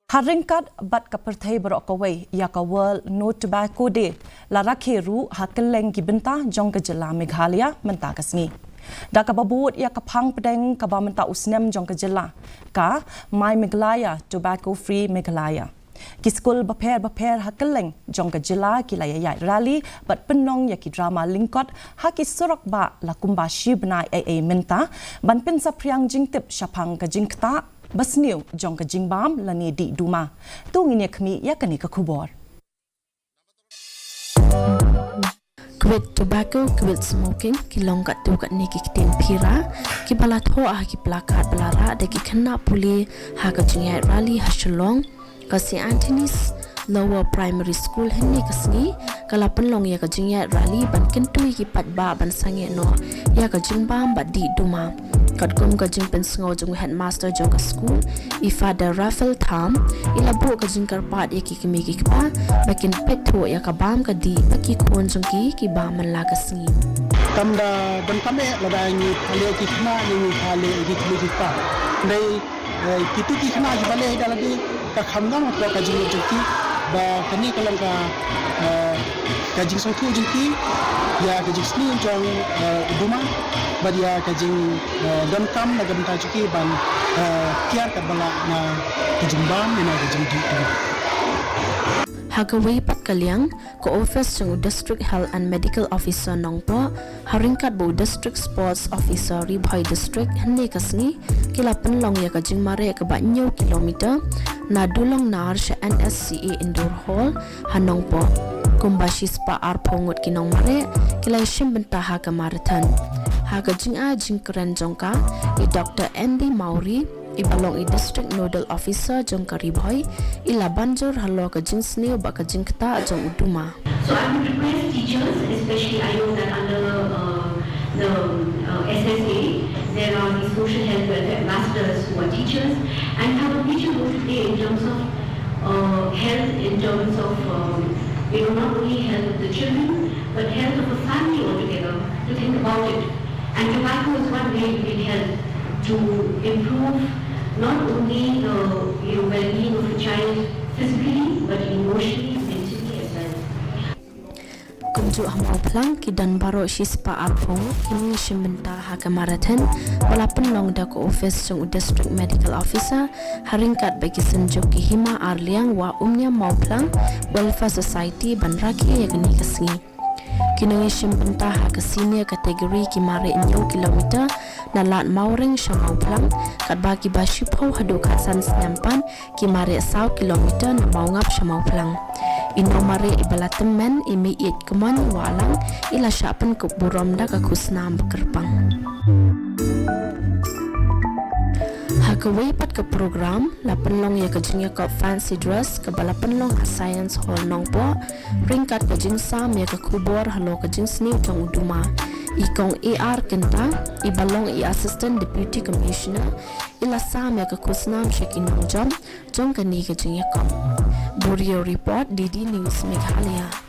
Haringkat bat kaperthai berokawai ya ka World No Tobacco Day la Rakhe ru hakeleng ki bentah jong ke jela Meghalaya mentah kasni. Da ka babut ya ka phang pedeng ka ba mentah usnem jong ke jela ka My Meghalaya Tobacco Free Meghalaya. Ki skul baper hakeleng jong ke jela ki layai rally bat penong ya ki drama lingkot ha ki surok ba la kumbashi bna mentah ban pen sapriang jingtip syapang ka jingkta Basniu jong ke Jingbam lani di Duma. Tu ngini kami ya kani ke kubor. Quit tobacco, quit smoking, ki longkat tu kat ni ki tin pira, ki balat ho ki plakat belara de ki kena puli ha ka Jingiaid rally ha Shalong, ka si Anthony's Lower Primary School henni kasni kala penlong ya ka Jingiaid rally ban kentui ki pat ba ban sange no ya ka Jingbam ba di Duma. Kat kum ka jing pen sngo jong headmaster jong ka school ifada Rafael Tham ilabu ka jing karpat ya ki kimi ki pa bakin petho ya ka bam ka di paki kon jong ki ba man la ka singi tamda ban kame lada ni phale ki khna ni phale ki kimi ki pa nei kitu ki khna ji bale da lagi ka khamna ma ka jing jong ki ba kani kalang ka jing song thu jong ki ya ka jing sni jong Duma badia kajing dan kam na gabita cuki ban kiar kat bala na kajing bam na kajing di tu. Hagawai pat kaliang ko office ng District Health and Medical Officer nongpo haringkat bo District Sports Officer Ribhoy District henni kasni kila penlong ya ka Jingmareh ka ba nyaw kilometer Naduh long nar sa NSCA Indoor Hall hanongpo kumbashi spa arpongot kinong mare kila shim bentaha ka marathon. Haga jingkeren jongka i Dr. Andy Mauri i balong i District Nodal Officer jongka Ribhoy i labanjor halo ka jingsni ba ka jingkta jong Duma. So I would request teachers, especially I know that under the SSA there are the social health welfare ambassadors who are teachers and have a major role to play in terms of health, in terms of not only health of the children but health of the family altogether, to think about it. And tobacco is one way you can help to improve not only the well-being of a child physically, but emotionally, mentally as well. Kunju hamau plang ki dan baro shispa arpong kini shimbenta haga marathon wala penlong da ko office jong District Medical Officer haringkat bagi senjuk ki hima arliang wa umnya mau plang Welfare Society ban Rakhe ya gani kasngi. Kinungi shimbenta haga senior kategori ki mare inyo kilometer na lat mauring shamau plang kat bagi bashi pau Haduh kat san senyampan ki mare saw kilometer na mau ngap shamau plang. Ino mare ibalatemen imi it keman walang ila syapan ke burom da ka kusnam bekerpang. Hagawai pat ke program la penlong ya ke jingya ka fancy dress ke bala penlong science hall nongpo ringkat ke jing sam ya ke kubor halo ke jing sni jong Duma ikong AR kenta ibalong i assistant deputy commissioner ila sam ya ke kusnam shekin jom ke ni ke jingya kam Burio report DD News Meghalaya.